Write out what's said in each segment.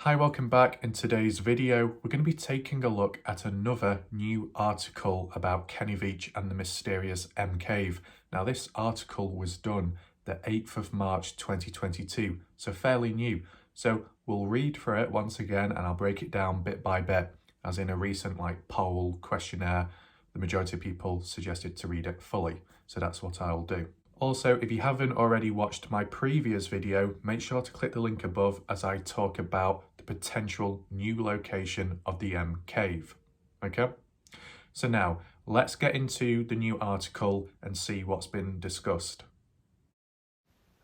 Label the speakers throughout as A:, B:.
A: Hi, welcome back. In today's video, we're going to be taking a look at another new article about Kenny Veach and the mysterious M Cave. Now, this article was done the 8th of March 2022, so fairly new. So we'll read through it once again and I'll break it down bit by bit, as in a recent poll questionnaire, the majority of people suggested to read it fully. So that's what I'll do. Also, if you haven't already watched my previous video, make sure to click the link above as I talk about the potential new location of the M Cave. Okay? So now, let's get into the new article and see what's been discussed.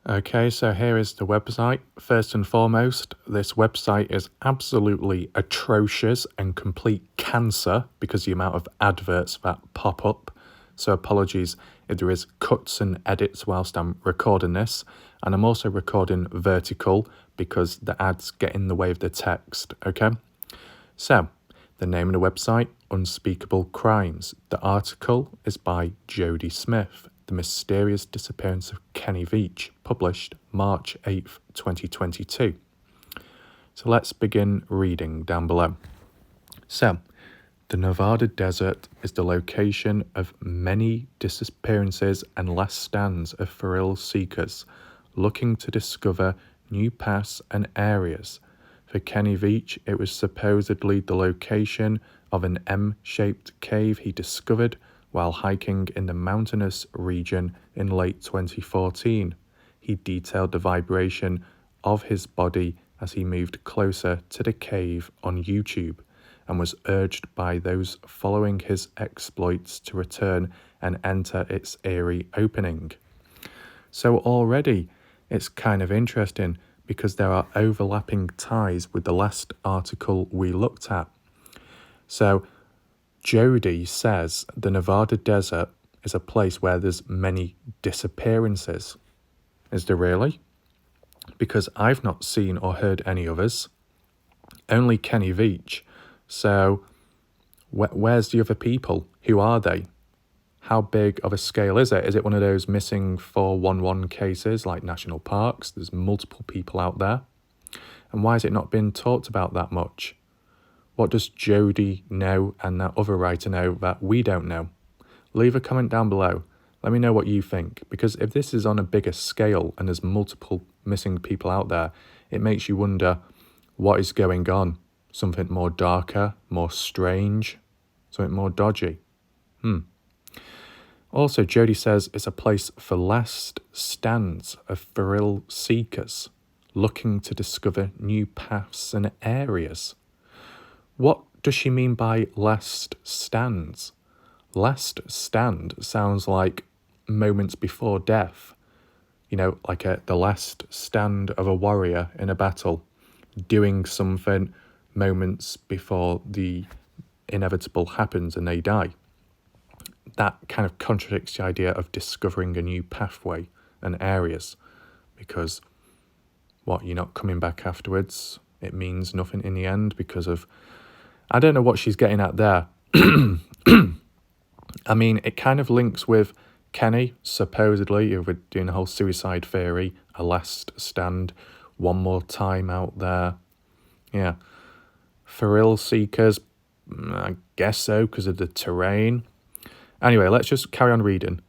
A: Okay, so here is the website. First and foremost, this website is absolutely atrocious and complete cancer because the amount of adverts that pop up. So apologies if there is cuts and edits whilst I'm recording this. And I'm also recording vertical because the ads get in the way of the text, okay? So, the name of the website, Unspeakable Crimes. The article is by Jodie Smith, The Mysterious Disappearance of Kenny Veach, published March 8th, 2022. So let's begin reading down below. So, the Nevada desert is the location of many disappearances and last stands of thrill seekers looking to discover new paths and areas. For Kenny Veach, it was supposedly the location of an M-shaped cave he discovered while hiking in the mountainous region in late 2014. He detailed the vibration of his body as he moved closer to the cave on YouTube, and was urged by those following his exploits to return and enter its eerie opening. So already it's kind of interesting because there are overlapping ties with the last article we looked at. So Jodie says the Nevada desert is a place where there's many disappearances. Is there really? Because I've not seen or heard any others. Only Kenny Veach. So, where's the other people? Who are they? How big of a scale is it? Is it one of those missing 411 cases like national parks? There's multiple people out there. And why has it not been talked about that much? What does Jodie know and that other writer know that we don't know? Leave a comment down below. Let me know what you think. Because if this is on a bigger scale and there's multiple missing people out there, it makes you wonder what is going on. Something more darker, more strange, something more dodgy. Also, Jodie says it's a place for last stands of thrill seekers looking to discover new paths and areas. What does she mean by last stands? Last stand sounds like moments before death. You know, like the last stand of a warrior in a battle, doing something moments before the inevitable happens and they die. That kind of contradicts the idea of discovering a new pathway and areas, because you're not coming back afterwards. It means nothing in the end because of, I don't know what she's getting at there. I mean, it kind of links with Kenny, supposedly, if we're doing the whole suicide theory, a last stand, one more time out there. Yeah. Thrill seekers, I guess so, because of the terrain. Anyway, let's just carry on reading.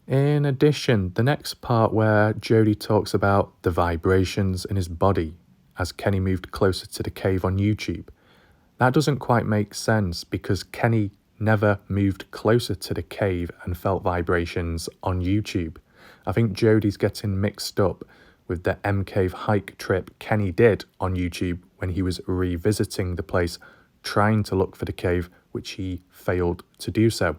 A: In addition, the next part where Jodie talks about the vibrations in his body as Kenny moved closer to the cave on YouTube, that doesn't quite make sense because Kenny never moved closer to the cave and felt vibrations on YouTube. I think Jodie's getting mixed up with the M Cave hike trip Kenny did on YouTube when he was revisiting the place, trying to look for the cave, which he failed to do so.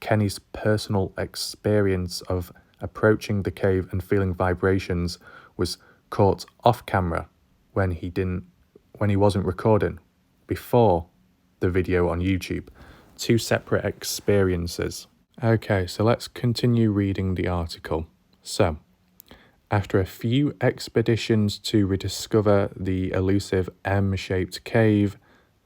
A: Kenny's personal experience of approaching the cave and feeling vibrations was caught off camera when he wasn't recording, before the video on YouTube. Two separate experiences. Okay, so let's continue reading the article. So, after a few expeditions to rediscover the elusive M-shaped cave,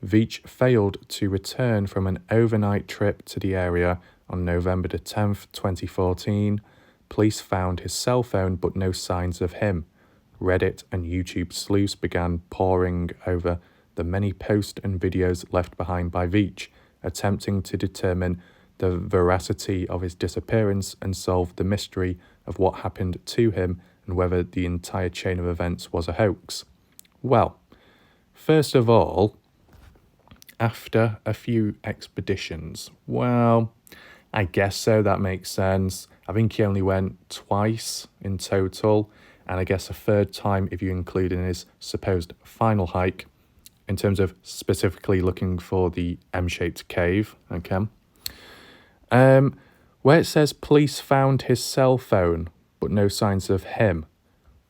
A: Veach failed to return from an overnight trip to the area on November the 10th, 2014. Police found his cell phone but no signs of him. Reddit and YouTube sleuths began poring over the many posts and videos left behind by Veach, attempting to determine the veracity of his disappearance and solve the mystery of what happened to him and whether the entire chain of events was a hoax. Well, first of all, after a few expeditions, well, I guess so, that makes sense. I think he only went twice in total, and I guess a third time if you include in his supposed final hike, in terms of specifically looking for the M-shaped cave, okay? Where it says police found his cell phone, but no signs of him.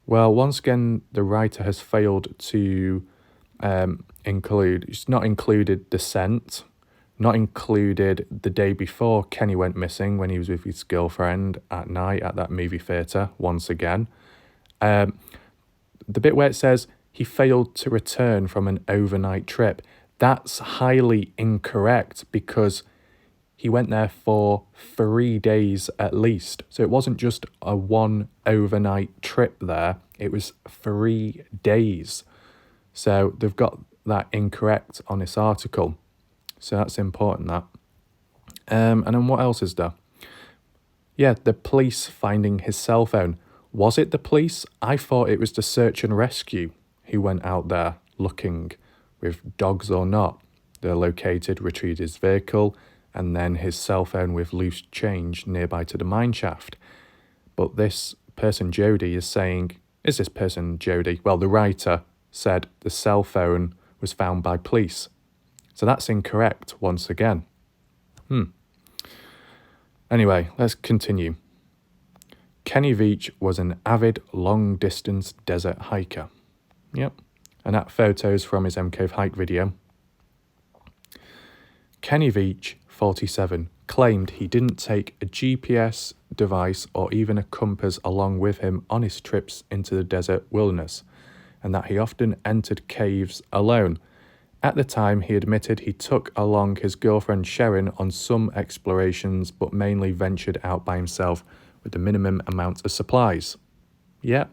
A: Well, once again, the writer has failed to it's not included the scent, not included the day before Kenny went missing when he was with his girlfriend at night at that movie theatre, once again. The bit where it says he failed to return from an overnight trip, that's highly incorrect because he went there for 3 days at least. So it wasn't just a one overnight trip there, it was 3 days. So they've got that incorrect on this article. So that's important, that. And then what else is there? Yeah, the police finding his cell phone. Was it the police? I thought it was the search and rescue who went out there looking, with dogs or not. They're located, retrieved his vehicle, and then his cell phone with loose change nearby to the mine shaft. But this person, Jody, is saying, is this person Jody? Well, the writer said the cell phone was found by police. So that's incorrect once again. Anyway, let's continue. Kenny Veach was an avid long-distance desert hiker. Yep, and that photo's from his M Cave hike video. Kenny Veach, 47, claimed he didn't take a GPS device or even a compass along with him on his trips into the desert wilderness, and that he often entered caves alone. At the time, he admitted he took along his girlfriend Sharon on some explorations, but mainly ventured out by himself with the minimum amount of supplies. Yeah,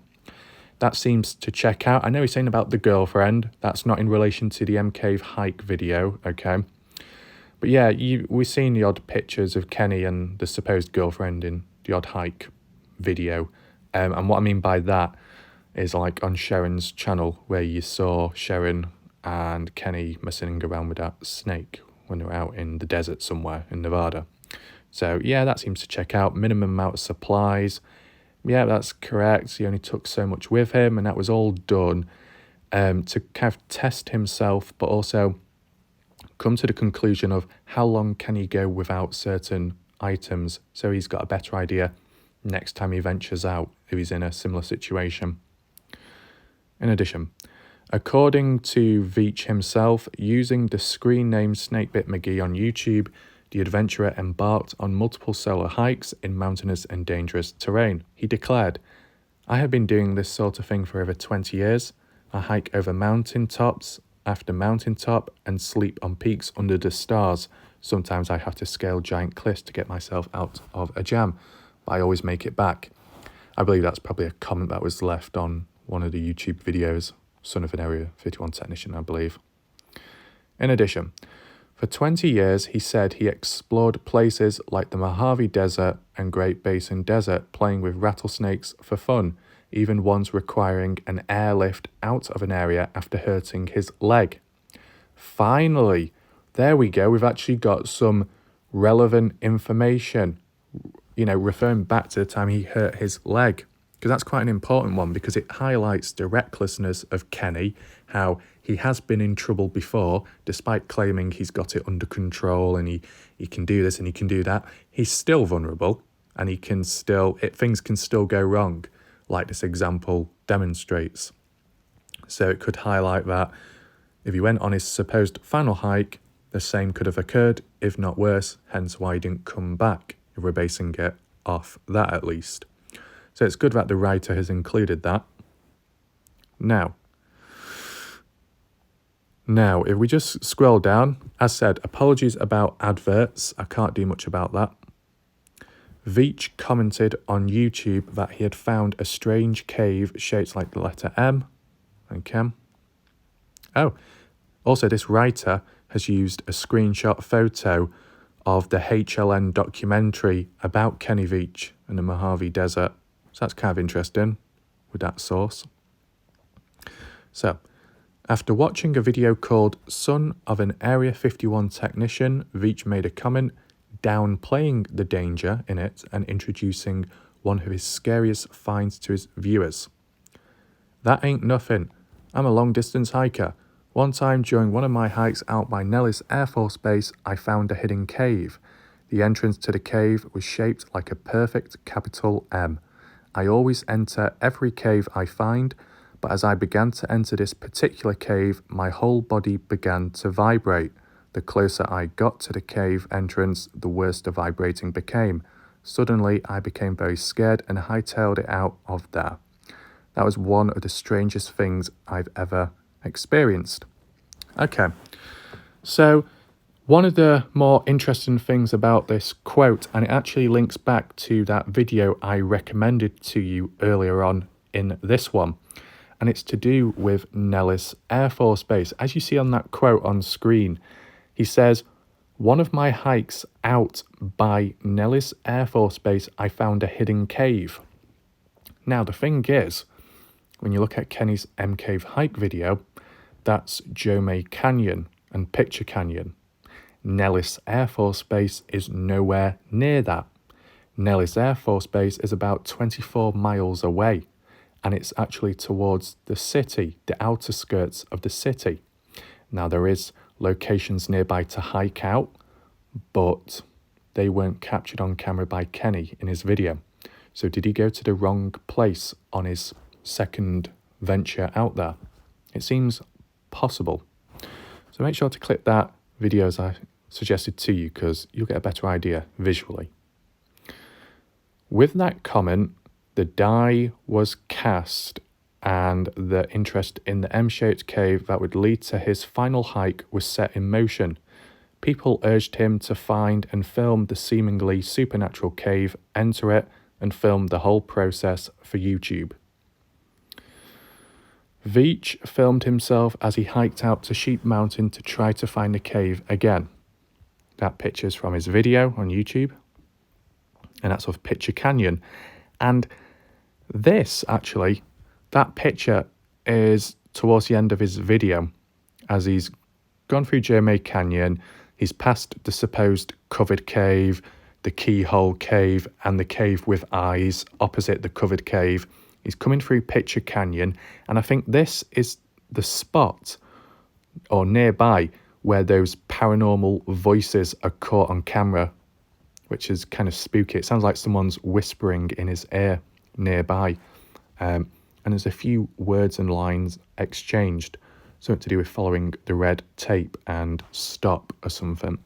A: that seems to check out. I know he's saying about the girlfriend. That's not in relation to the M Cave hike video, okay? But yeah, we've seen the odd pictures of Kenny and the supposed girlfriend in the odd hike video. And what I mean by that is like on Sharon's channel, where you saw Sharon and Kenny messing around with that snake when they were out in the desert somewhere in Nevada. So yeah, that seems to check out. Minimum amount of supplies. Yeah, that's correct. He only took so much with him, and that was all done to kind of test himself, but also come to the conclusion of how long can he go without certain items, so he's got a better idea next time he ventures out if he's in a similar situation. In addition, according to Veach himself, using the screen name Snakebitmgee on YouTube, the adventurer embarked on multiple solo hikes in mountainous and dangerous terrain. He declared, "I have been doing this sort of thing for over 20 years. I hike over mountaintops after mountaintop and sleep on peaks under the stars. Sometimes I have to scale giant cliffs to get myself out of a jam, but I always make it back." I believe that's probably a comment that was left on one of the YouTube videos, son of an Area 51 technician, I believe. In addition, for 20 years, he said he explored places like the Mojave Desert and Great Basin Desert, playing with rattlesnakes for fun, even ones requiring an airlift out of an area after hurting his leg. Finally, there we go. We've actually got some relevant information, referring back to the time he hurt his leg, because that's quite an important one, because it highlights the recklessness of Kenny, how he has been in trouble before, despite claiming he's got it under control and he can do this and he can do that. He's still vulnerable, and things can still go wrong, like this example demonstrates. So it could highlight that if he went on his supposed final hike, the same could have occurred, if not worse, hence why he didn't come back, if we're basing it off that at least. So it's good that the writer has included that. Now, if we just scroll down, as said, apologies about adverts. I can't do much about that. Veach commented on YouTube that he had found a strange cave shaped like the letter M. Okay. Oh, also this writer has used a screenshot photo of the HLN documentary about Kenny Veach and the Mojave Desert. So that's kind of interesting with that source. So, after watching a video called Son of an Area 51 Technician, Veach made a comment downplaying the danger in it and introducing one of his scariest finds to his viewers. That ain't nothing. I'm a long-distance hiker. One time during one of my hikes out by Nellis Air Force Base, I found a hidden cave. The entrance to the cave was shaped like a perfect capital M. I always enter every cave I find, but as I began to enter this particular cave, my whole body began to vibrate. The closer I got to the cave entrance, the worse the vibrating became. Suddenly, I became very scared and hightailed it out of there. That was one of the strangest things I've ever experienced. Okay, so one of the more interesting things about this quote, and it actually links back to that video I recommended to you earlier on in this one, and it's to do with Nellis Air Force Base. As you see on that quote on screen, he says, "One of my hikes out by Nellis Air Force Base, I found a hidden cave." Now, the thing is, when you look at Kenny's M Cave hike video, that's Jomay Canyon and Picture Canyon. Nellis Air Force Base is nowhere near that. Nellis Air Force Base is about 24 miles away, and it's actually towards the city, the outer skirts of the city. Now, there is locations nearby to hike out, but they weren't captured on camera by Kenny in his video. So did he go to the wrong place on his second venture out there? It seems possible. So make sure to click that video as I suggested to you, because you'll get a better idea visually. With that comment, the die was cast and the interest in the M-shaped cave that would lead to his final hike was set in motion. People urged him to find and film the seemingly supernatural cave, enter it, and film the whole process for YouTube. Veach filmed himself as he hiked out to Sheep Mountain to try to find the cave again. That picture's from his video on YouTube, and that's of Picture Canyon. And this, actually, that picture is towards the end of his video, as he's gone through Jomay Canyon, he's passed the supposed covered cave, the keyhole cave, and the cave with eyes opposite the covered cave. He's coming through Picture Canyon, and I think this is the spot, or nearby, where those paranormal voices are caught on camera, which is kind of spooky. It sounds like someone's whispering in his ear nearby. And there's a few words and lines exchanged, something to do with following the red tape and stop or something.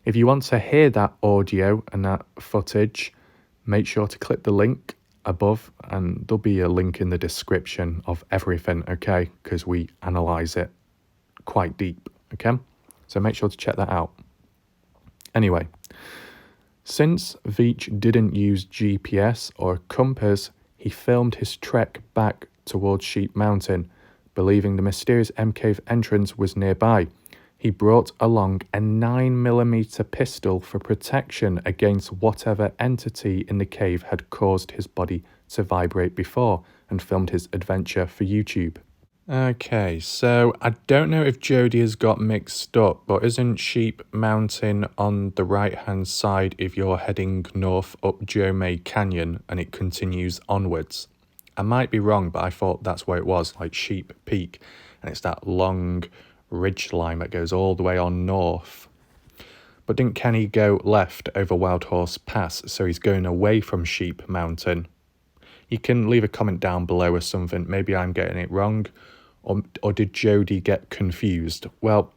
A: If you want to hear that audio and that footage, make sure to click the link above, and there'll be a link in the description of everything, okay? Because we analyze it quite deep, okay? So make sure to check that out. Anyway, since Veach didn't use GPS or a compass, he filmed his trek back towards Sheep Mountain, believing the mysterious M Cave entrance was nearby. He brought along a 9mm pistol for protection against whatever entity in the cave had caused his body to vibrate before, and filmed his adventure for YouTube. Okay, so I don't know if Jody has got mixed up, but isn't Sheep Mountain on the right-hand side if you're heading north up Jomay Canyon and it continues onwards? I might be wrong, but I thought that's where it was, like Sheep Peak, and it's that long ridge line that goes all the way on north. But didn't Kenny go left over Wild Horse Pass, so he's going away from Sheep Mountain? You can leave a comment down below or something. Maybe I'm getting it wrong, or did Jody get confused? Well,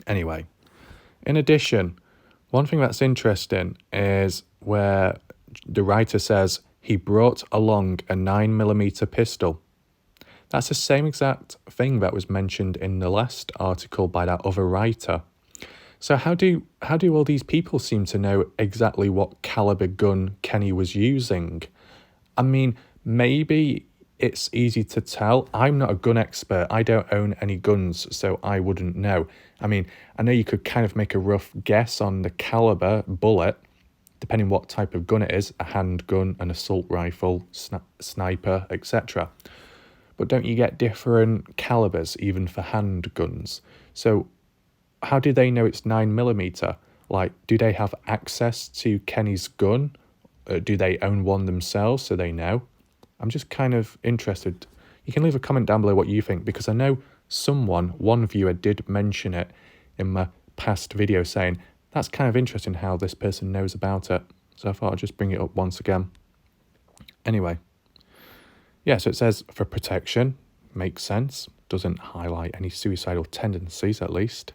A: anyway, in addition, one thing that's interesting is where the writer says he brought along a 9mm pistol. That's the same exact thing that was mentioned in the last article by that other writer. So how do all these people seem to know exactly what caliber gun Kenny was using? I mean, maybe it's easy to tell. I'm not a gun expert. I don't own any guns, so I wouldn't know. I mean, I know you could kind of make a rough guess on the caliber bullet, depending what type of gun it is, a handgun, an assault rifle, sniper, etc. But don't you get different calibers even for handguns? So how do they know it's 9mm? Like, do they have access to Kenny's gun? Do they own one themselves so they know? I'm just kind of interested. You can leave a comment down below what you think, because I know one viewer did mention it in my past video saying, that's kind of interesting how this person knows about it. So I thought I'd just bring it up once again. Anyway, yeah, so it says for protection, makes sense. Doesn't highlight any suicidal tendencies, at least.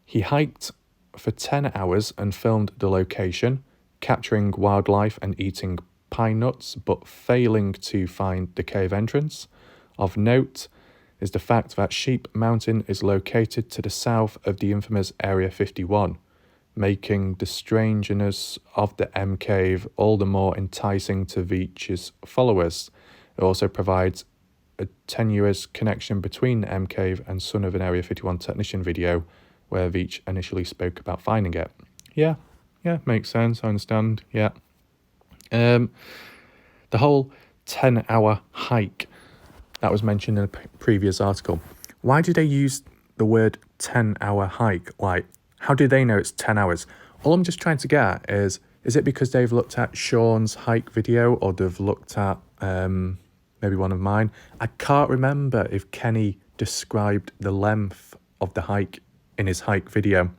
A: He hiked for 10 hours and filmed the location, capturing wildlife and eating pine nuts, but failing to find the cave entrance. Of note is the fact that Sheep Mountain is located to the south of the infamous Area 51, making the strangeness of the M Cave all the more enticing to Veach's followers. It also provides a tenuous connection between the M Cave and Son of an Area 51 technician video, where Veach initially spoke about finding it. Yeah, makes sense, I understand, yeah. The whole 10-hour hike that was mentioned in a previous article, why do they use the word 10-hour hike? Like, how do they know it's 10 hours? All I'm just trying to get at is it because they've looked at Sean's hike video, or they've looked at maybe one of mine? I can't remember if Kenny described the length of the hike in his hike video.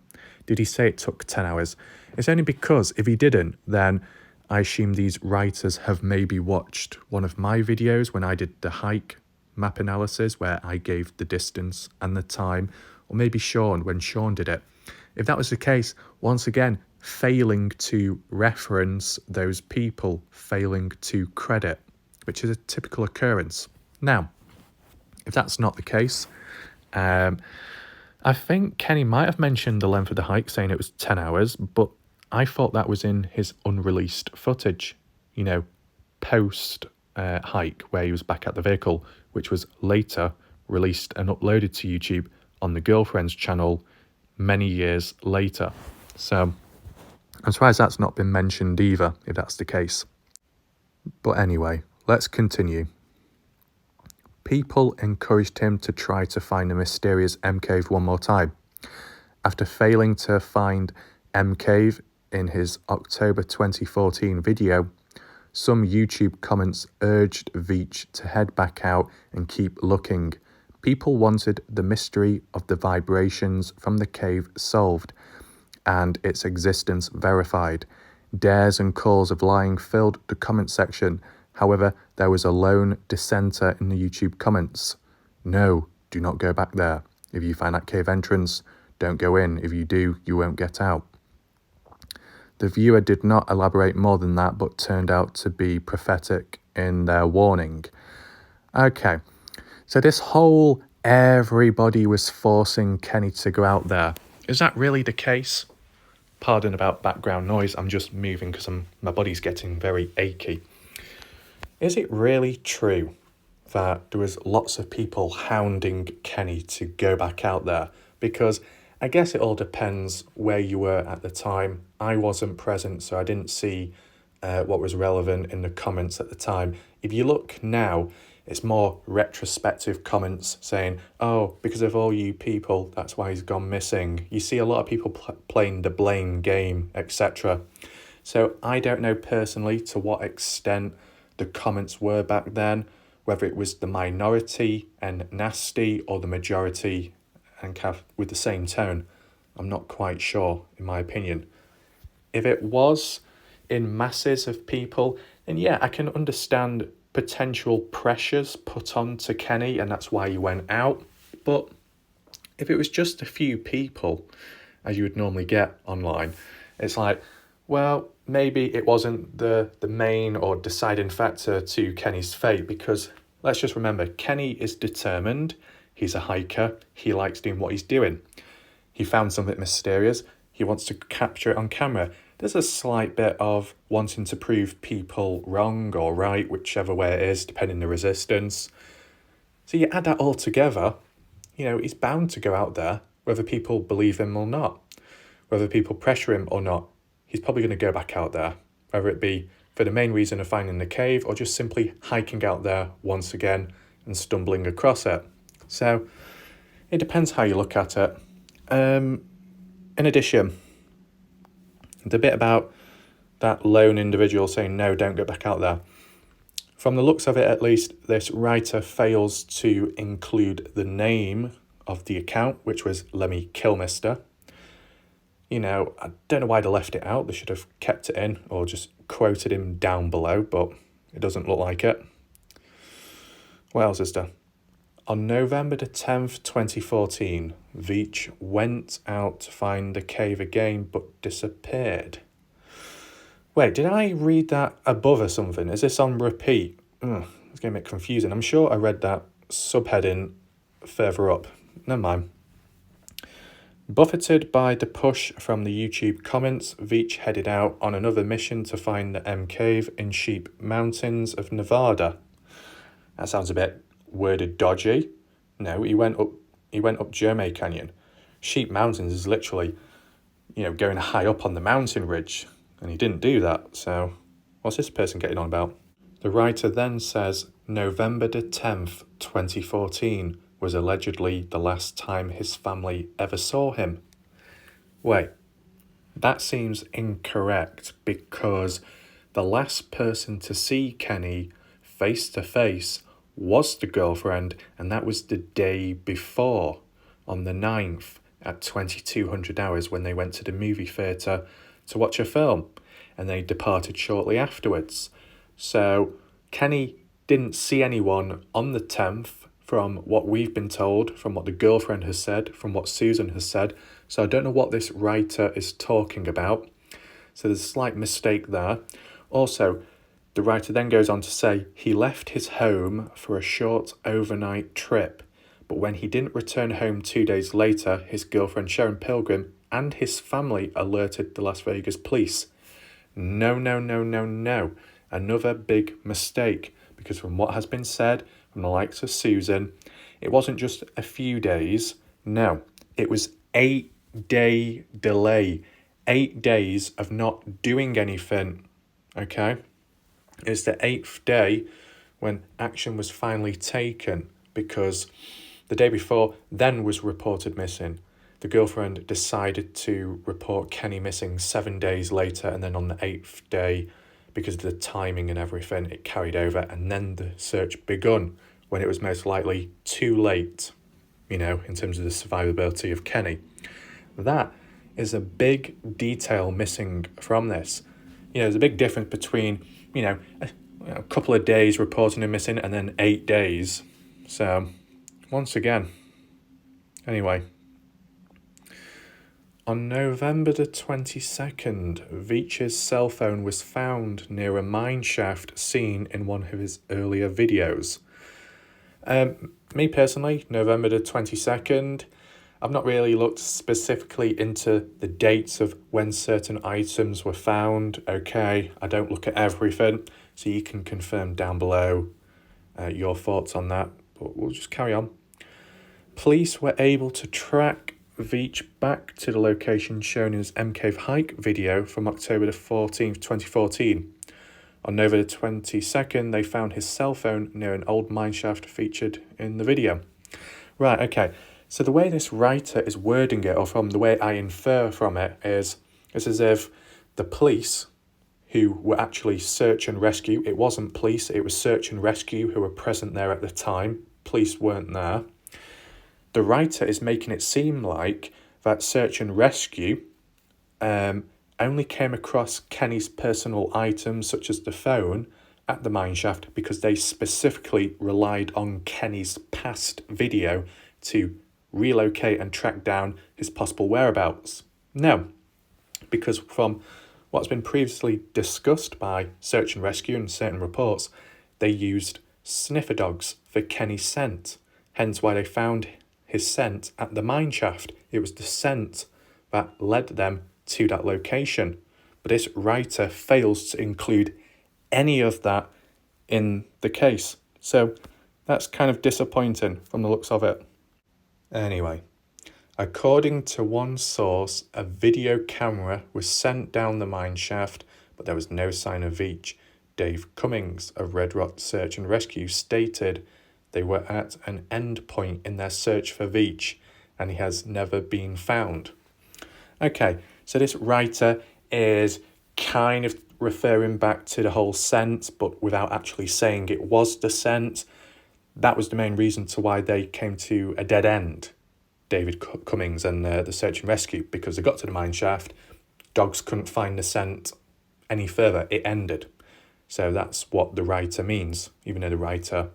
A: Did he say it took 10 hours? It's only because if he didn't, then I assume these writers have maybe watched one of my videos when I did the hike map analysis, where I gave the distance and the time, or maybe Sean, when Sean did it. If that was the case, once again, failing to reference those people, failing to credit, which is a typical occurrence. Now, if that's not the case, I think Kenny might have mentioned the length of the hike, saying it was 10 hours, but I thought that was in his unreleased footage, post hike, where he was back at the vehicle, which was later released and uploaded to YouTube on the girlfriend's channel many years later. So I'm surprised that's not been mentioned either, if that's the case. But anyway, let's continue. People encouraged him to try to find the mysterious M Cave one more time. After failing to find M Cave in his October 2014 video, some YouTube comments urged Veach to head back out and keep looking. People wanted the mystery of the vibrations from the cave solved and its existence verified. Dares and calls of lying filled the comment section. However, there was a lone dissenter in the YouTube comments. No, do not go back there. If you find that cave entrance, don't go in. If you do, you won't get out. The viewer did not elaborate more than that, but turned out to be prophetic in their warning. Okay, so this whole everybody was forcing Kenny to go out there. Is that really the case? Pardon about background noise, I'm just moving because my body's getting very achy. Is it really true that there was lots of people hounding Kenny to go back out there? Because I guess it all depends where you were at the time. I wasn't present, so I didn't see what was relevant in the comments at the time. If you look now, it's more retrospective comments saying, oh, because of all you people, that's why he's gone missing. You see a lot of people playing the blame game, etc. So I don't know personally to what extent the comments were back then, whether it was the minority and nasty or the majority and with the same tone. I'm not quite sure, in my opinion. If it was in masses of people, then yeah, I can understand potential pressures put on to Kenny, and that's why he went out. But if it was just a few people, as you would normally get online, it's like, well, maybe it wasn't the main or deciding factor to Kenny's fate, because let's just remember, Kenny is determined, he's a hiker, he likes doing what he's doing. he found something mysterious, he wants to capture it on camera. There's a slight bit of wanting to prove people wrong or right, whichever way it is, depending on the resistance. So you add that all together, you know, he's bound to go out there, whether people believe him or not, whether people pressure him or not. He's probably going to go back out there, whether it be for the main reason of finding the cave or just simply hiking out there once again and stumbling across it. So it depends how you look at it. In addition, the bit about that lone individual saying, no, don't go back out there. From the looks of it, at least, this writer fails to include the name of the account, which was Lemmy Kilmister. You know, I don't know why they left it out. They should have kept it in or just quoted him down below, but it doesn't look like it. What else is there? On November the 10th, 2014, Veach went out to find the cave again, but disappeared. Wait, did I read that above or something? Is this on repeat? It's getting a bit confusing. I'm sure I read that subheading further up. Never mind. Buffeted by the push from the YouTube comments, Veach headed out on another mission to find the M Cave in Sheep Mountains of Nevada. That sounds a bit worded dodgy. No, he went up Jeremy Canyon. Sheep Mountains is literally, you know, going high up on the mountain ridge. And he didn't do that, so what's this person getting on about? The writer then says November the 10th, 2014 was allegedly the last time his family ever saw him. Wait, that seems incorrect because the last person to see Kenny face to face was the girlfriend, and that was the day before, on the 9th at 2200 hours when they went to the movie theatre to watch a film, and they departed shortly afterwards. So Kenny didn't see anyone on the 10th from what we've been told, from what the girlfriend has said, from what Susan has said. So I don't know what this writer is talking about. So there's a slight mistake there. Also, the writer then goes on to say he left his home for a short overnight trip, but when he didn't return home 2 days later, his girlfriend Sharon Pilgrim and his family alerted the Las Vegas police. No. Another big mistake, because from what has been said from the likes of Susan, it wasn't just a few days. No, it was 8-day delay. 8 days of not doing anything, okay? It's the 8th day when action was finally taken, because the day before then was reported missing. The girlfriend decided to report Kenny missing 7 days later, and then on the 8th day, because of the timing and everything, it carried over, and then the search begun when it was most likely too late, you know, in terms of the survivability of Kenny. That is a big detail missing from this. You know, there's a big difference between, you know, a couple of days reporting him missing and then 8 days. So, once again, anyway. On November the 22nd, Veach's cell phone was found near a mine shaft seen in one of his earlier videos. Me personally, November the 22nd, I've not really looked specifically into the dates of when certain items were found. Okay, I don't look at everything, so you can confirm down below your thoughts on that, but we'll just carry on. Police were able to track Veach back to the location shown in his M Cave hike video from October the 14th, 2014. On November the 22nd, they found his cell phone near an old mineshaft featured in the video. Right, okay. So the way this writer is wording it, or from the way I infer from it, is it's as if the police who were actually search and rescue, it wasn't police, it was search and rescue who were present there at the time. Police weren't there. The writer is making it seem like that search and rescue only came across Kenny's personal items, such as the phone, at the mineshaft because they specifically relied on Kenny's past video to relocate and track down his possible whereabouts. No, because from what's been previously discussed by search and rescue and certain reports, they used sniffer dogs for Kenny's scent, hence why they found his scent at the mine shaft. It was the scent that led them to that location. But this writer fails to include any of that in the case. So that's kind of disappointing from the looks of it. Anyway, according to one source, a video camera was sent down the mine shaft, but there was no sign of Veach. Dave Cummings of Red Rock Search and Rescue stated they were at an end point in their search for Veach, and he has never been found. Okay, so this writer is kind of referring back to the whole scent, but without actually saying it was the scent. That was the main reason to why they came to a dead end, David Cummings and the search and rescue, because they got to the mine shaft, dogs couldn't find the scent any further, it ended. So that's what the writer means, even though the writer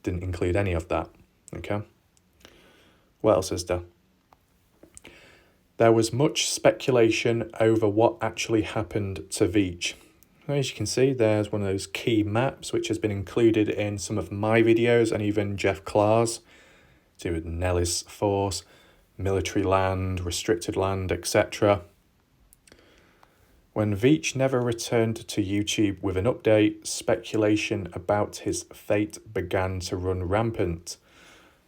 A: didn't include any of that. Okay. What else is there? There was much speculation over what actually happened to Veach. As you can see, there's one of those key maps which has been included in some of my videos and even Jeff Clark's, to do with Nelly's force, military land, restricted land, etc. When Veach never returned to YouTube with an update, speculation about his fate began to run rampant.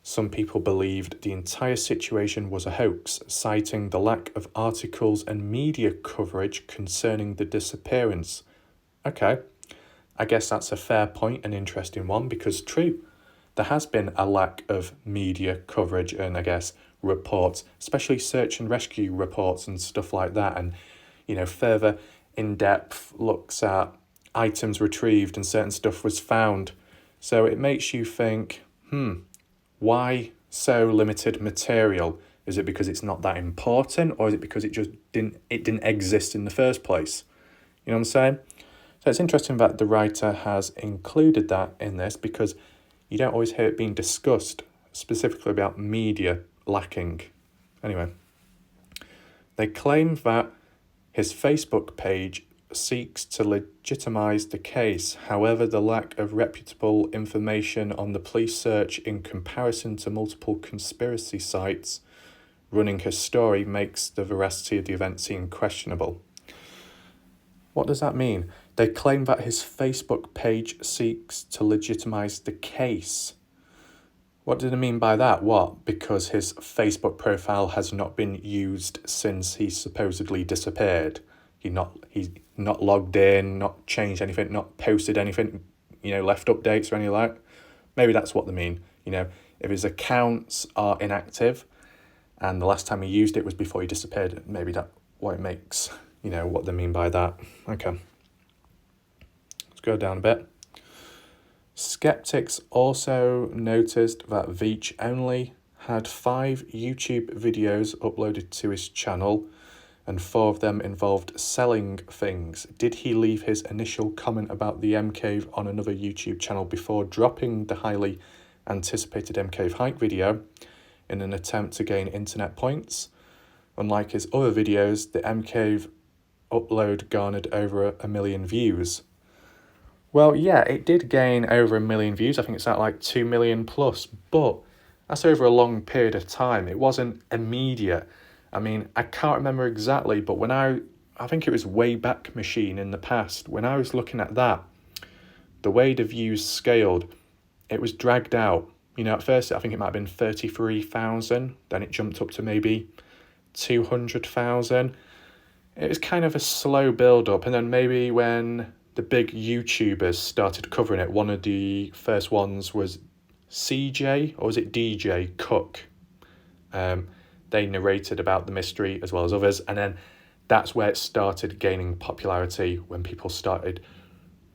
A: Some people believed the entire situation was a hoax, citing the lack of articles and media coverage concerning the disappearance. Okay, I guess that's a fair point, an interesting one, because true, there has been a lack of media coverage and I guess reports, especially search and rescue reports and stuff like that, and further in-depth looks at items retrieved and certain stuff was found. So it makes you think, why so limited material? Is it because it's not that important, or is it because it didn't exist in the first place? You know what I'm saying? So it's interesting that the writer has included that in this, because you don't always hear it being discussed, specifically about media lacking. Anyway, they claim that his Facebook page seeks to legitimize the case. However, the lack of reputable information on the police search in comparison to multiple conspiracy sites running his story makes the veracity of the event seem questionable. What does that mean? They claim that his Facebook page seeks to legitimize the case. What do they mean by that? What? Because his Facebook profile has not been used since he supposedly disappeared. He's not logged in, not changed anything, not posted anything, left updates or anything like that. Maybe that's what they mean. If his accounts are inactive and the last time he used it was before he disappeared, maybe that's what it makes, what they mean by that. Okay. Let's go down a bit. Skeptics also noticed that Veach only had 5 YouTube videos uploaded to his channel, and 4 of them involved selling things. Did he leave his initial comment about the M Cave on another YouTube channel before dropping the highly anticipated M Cave hike video in an attempt to gain internet points? Unlike his other videos, the M Cave upload garnered over 1 million views. Well, yeah, it did gain over 1 million views. I think it's at like 2 million plus, but that's over a long period of time. It wasn't immediate. I mean, I can't remember exactly, but when I think it was Wayback Machine in the past, when I was looking at that, the way the views scaled, it was dragged out. At first, I think it might have been 33,000, then it jumped up to maybe 200,000. It was kind of a slow build-up, and then maybe when the big YouTubers started covering it, one of the first ones was CJ, or was it DJ Cook? They narrated about the mystery as well as others, and then that's where it started gaining popularity, when people started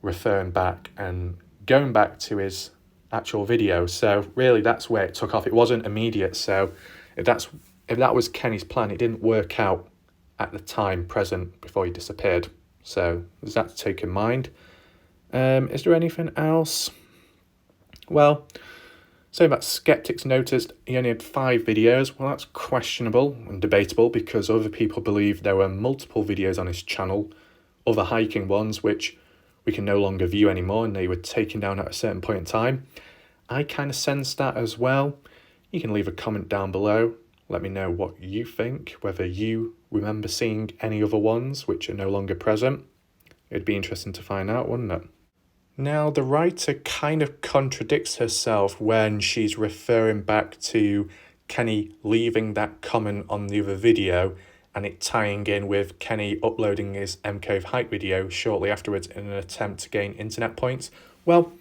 A: referring back and going back to his actual video. So really that's where it took off. It wasn't immediate, so if that was Kenny's plan, it didn't work out at the time present before he disappeared. So there's that to take in mind. Is there anything else? Well, saying that skeptics noticed he only had 5 videos, well, that's questionable and debatable, because other people believe there were multiple videos on his channel, other hiking ones, which we can no longer view anymore, and they were taken down at a certain point in time. I kind of sensed that as well. You can leave a comment down below. Let me know what you think, whether you remember seeing any other ones which are no longer present. It'd be interesting to find out, wouldn't it? Now, the writer kind of contradicts herself when she's referring back to Kenny leaving that comment on the other video and it tying in with Kenny uploading his MCave hike video shortly afterwards in an attempt to gain internet points. Well,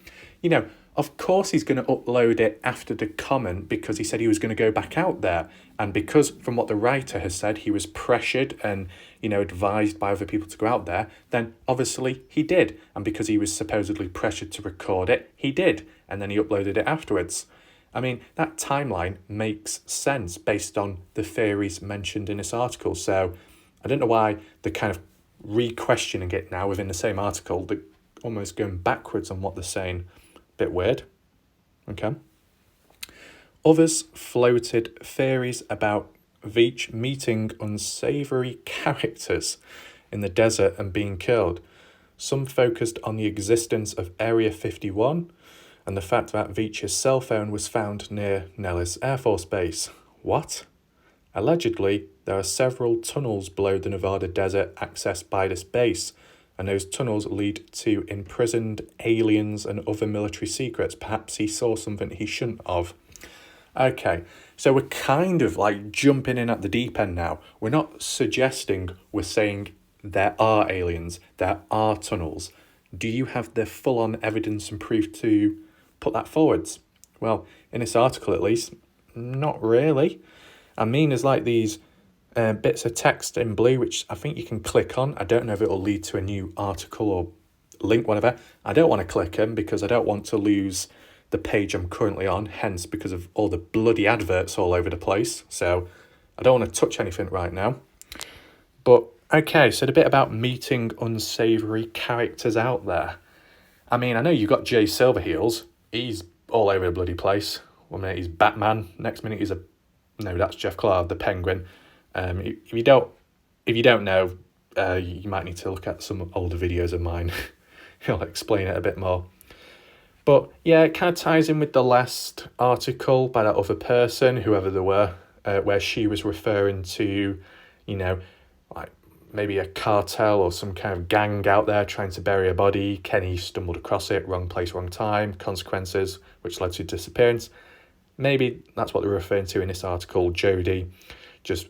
A: of course he's going to upload it after the comment because he said he was going to go back out there. And because, from what the writer has said, he was pressured and, advised by other people to go out there, then obviously he did. And because he was supposedly pressured to record it, he did. And then he uploaded it afterwards. I mean, that timeline makes sense based on the theories mentioned in this article. So I don't know why they're kind of re-questioning it now within the same article. They're almost going backwards on what they're saying. Bit weird. Okay. Others floated theories about Veach meeting unsavoury characters in the desert and being killed. Some focused on the existence of Area 51 and the fact that Veach's cell phone was found near Nellis Air Force Base. What? Allegedly, there are several tunnels below the Nevada desert accessed by this base, and those tunnels lead to imprisoned aliens and other military secrets. Perhaps he saw something he shouldn't have. Okay, so we're kind of like jumping in at the deep end now. We're not suggesting, we're saying there are aliens, there are tunnels. Do you have the full-on evidence and proof to put that forwards? Well, in this article at least, not really. I mean, there's like these bits of text in blue, which I think you can click on. I don't know if it will lead to a new article or link, whatever. I don't want to click them because I don't want to lose the page I'm currently on, hence because of all the bloody adverts all over the place. So I don't want to touch anything right now. But okay, so the bit about meeting unsavoury characters out there. I mean, I know you've got Jay Silverheels. He's all over the bloody place. One minute he's Batman, next minute he's no, that's Jeff Clark, the Penguin. If you don't know, you might need to look at some older videos of mine. I'll explain it a bit more. But yeah, it kind of ties in with the last article by that other person, whoever they were, where she was referring to, like maybe a cartel or some kind of gang out there trying to bury a body. Kenny stumbled across it, wrong place, wrong time, consequences, which led to disappearance. Maybe that's what they're referring to in this article, Jodie, just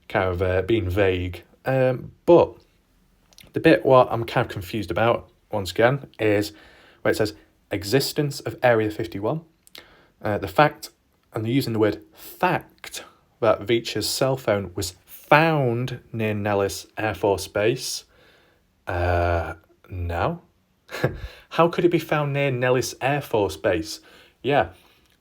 A: kind of being vague. But the bit what I'm kind of confused about, once again, is where it says existence of Area 51. The fact, and they're using the word fact, that Veach's cell phone was found near Nellis Air Force Base. No. How could it be found near Nellis Air Force Base? Yeah,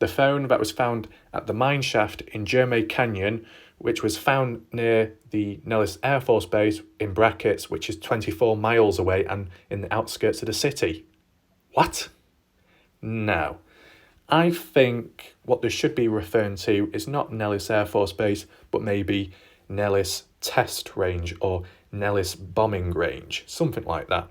A: the phone that was found at the mine shaft in Jermay Canyon, which was found near the Nellis Air Force Base, in brackets, which is 24 miles away and in the outskirts of the city. What? No. I think what this should be referring to is not Nellis Air Force Base, but maybe Nellis Test Range or Nellis Bombing Range, something like that.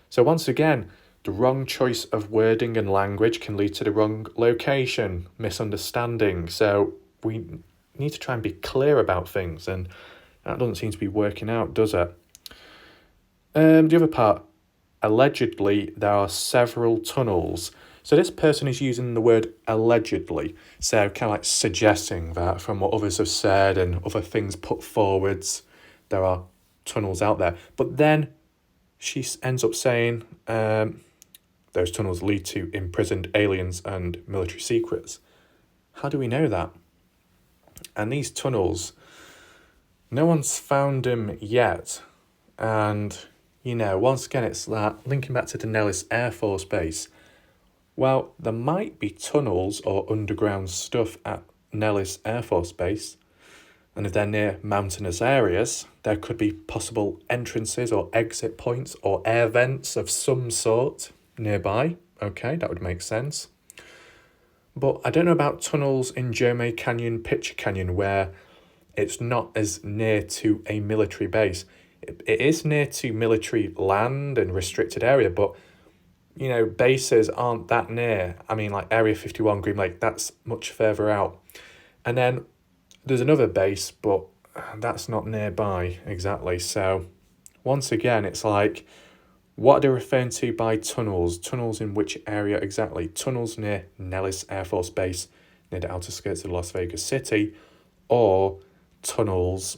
A: So once again, the wrong choice of wording and language can lead to the wrong location, misunderstanding. So we need to try and be clear about things, and that doesn't seem to be working out, does it? The other part, allegedly, there are several tunnels. So this person is using the word allegedly, so kind of like suggesting that from what others have said and other things put forwards, there are tunnels out there. But then she ends up saying those tunnels lead to imprisoned aliens and military secrets. How do we know that? And these tunnels, no one's found them yet. And, once again, it's that linking back to the Nellis Air Force Base. Well, there might be tunnels or underground stuff at Nellis Air Force Base. And if they're near mountainous areas, there could be possible entrances or exit points or air vents of some sort nearby. Okay, that would make sense. But I don't know about tunnels in Jermay Canyon, Pitcher Canyon, where it's not as near to a military base. It is near to military land and restricted area, but, bases aren't that near. I mean, like Area 51, Green Lake, that's much further out. And then there's another base, but that's not nearby exactly. So once again, it's like, what are they referring to by tunnels? Tunnels in which area exactly? Tunnels near Nellis Air Force Base, near the outer skirts of Las Vegas City, or tunnels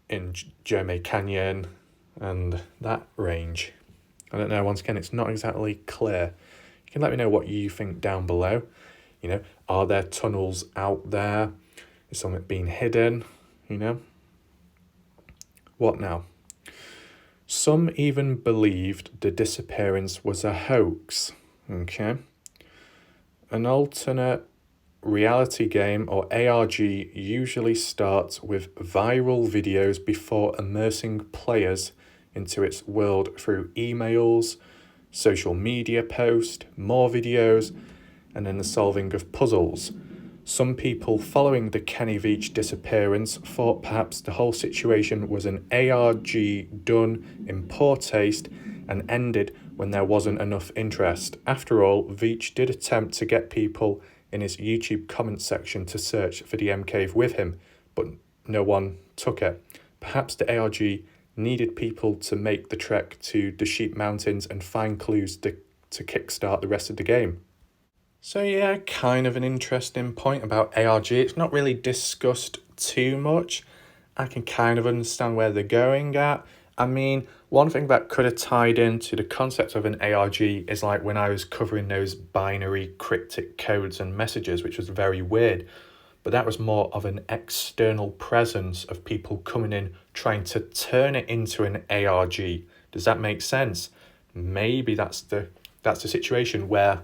A: in Jeremy Canyon and that range? I don't know. Once again, it's not exactly clear. You can let me know what you think down below. You know, are there tunnels out there? Is something being hidden? You know? What now? Some even believed the disappearance was a hoax. Okay. An alternate reality game, or ARG, usually starts with viral videos before immersing players into its world through emails, social media posts, more videos, and then the solving of puzzles. Some people following the Kenny Veach disappearance thought perhaps the whole situation was an ARG done in poor taste and ended when there wasn't enough interest. After all, Veach did attempt to get people in his YouTube comment section to search for the M Cave with him, but no one took it. Perhaps the ARG needed people to make the trek to the Sheep Mountains and find clues to kickstart the rest of the game. So yeah, kind of an interesting point about ARG. It's not really discussed too much. I can kind of understand where they're going at. I mean, one thing that could have tied into the concept of an ARG is like when I was covering those binary cryptic codes and messages, which was very weird. But that was more of an external presence of people coming in trying to turn it into an ARG. Does that make sense? Maybe that's the situation where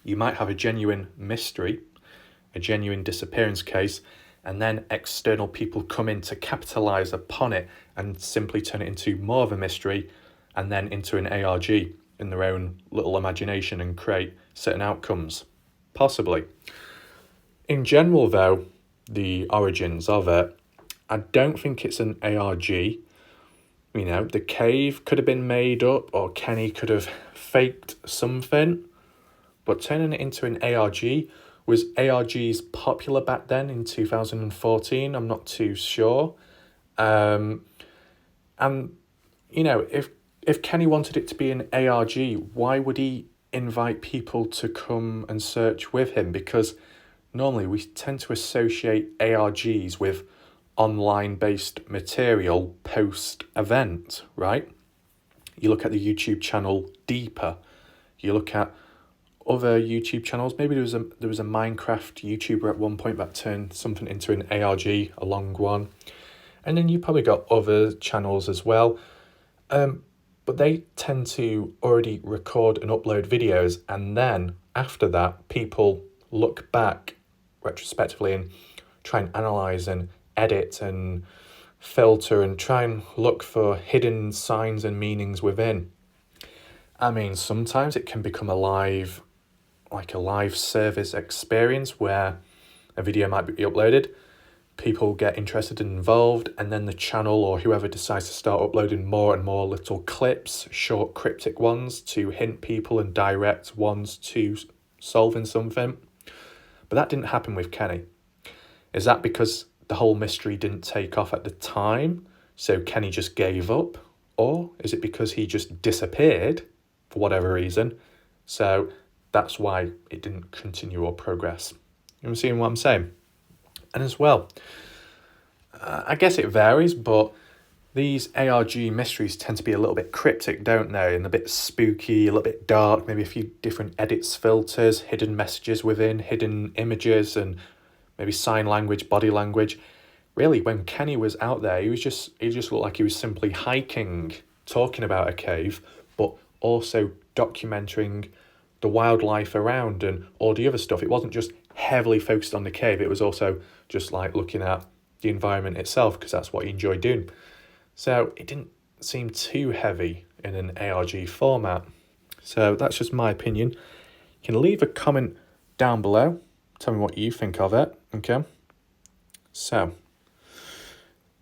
A: you might have a genuine mystery, a genuine disappearance case, and then external people come in to capitalize upon it and simply turn it into more of a mystery and then into an ARG in their own little imagination and create certain outcomes. Possibly. In general, though, the origins of it, I don't think it's an ARG. You know, the cave could have been made up, or Kenny could have faked something. But turning it into an ARG, was ARGs popular back then in 2014? I'm not too sure. And, you know, if Kenny wanted it to be an ARG, why would he invite people to come and search with him? Because normally we tend to associate ARGs with online-based material post-event, right? You look at the YouTube channel Deeper. You look at other YouTube channels. Maybe there was a Minecraft YouTuber at one point that turned something into an ARG, a long one. And then you probably got other channels as well. But they tend to already record and upload videos, and then after that, people look back retrospectively and try and analyze and edit and filter and try and look for hidden signs and meanings within. I mean, sometimes it can become a live service experience where a video might be uploaded, people get interested and involved, and then the channel or whoever decides to start uploading more and more little clips, short cryptic ones to hint people and direct ones to solving something. But that didn't happen with Kenny. Is that because the whole mystery didn't take off at the time, so Kenny just gave up? Or is it because he just disappeared for whatever reason, so that's why it didn't continue or progress? You seeing what I'm saying? And as well, I guess it varies, but these ARG mysteries tend to be a little bit cryptic, don't they? And a bit spooky, a little bit dark, maybe a few different edits, filters, hidden messages within, hidden images, and maybe sign language, body language. Really, when Kenny was out there, he just looked like he was simply hiking, talking about a cave, but also documenting the wildlife around and all the other stuff. It wasn't just heavily focused on the cave, it was also just like looking at the environment itself, because that's what he enjoyed doing. So it didn't seem too heavy in an ARG format. So that's just my opinion. You can leave a comment down below, tell me what you think of it, okay? So,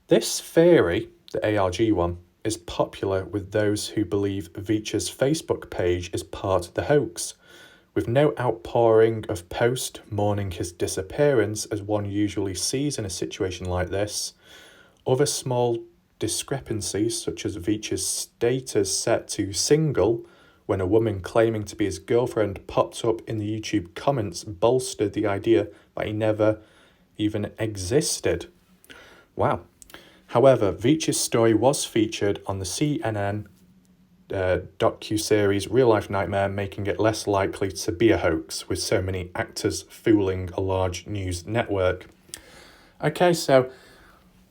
A: this theory, the ARG one, is popular with those who believe Veach's Facebook page is part of the hoax, With no outpouring of post mourning his disappearance as one usually sees in a situation like this, other small discrepancies such as Veach's status set to single when a woman claiming to be his girlfriend popped up in the YouTube comments bolstered the idea that he never even existed. Wow. However, Veach's story was featured on the CNN docu-series Real Life Nightmare, making it less likely to be a hoax, with so many actors fooling a large news network. Okay, so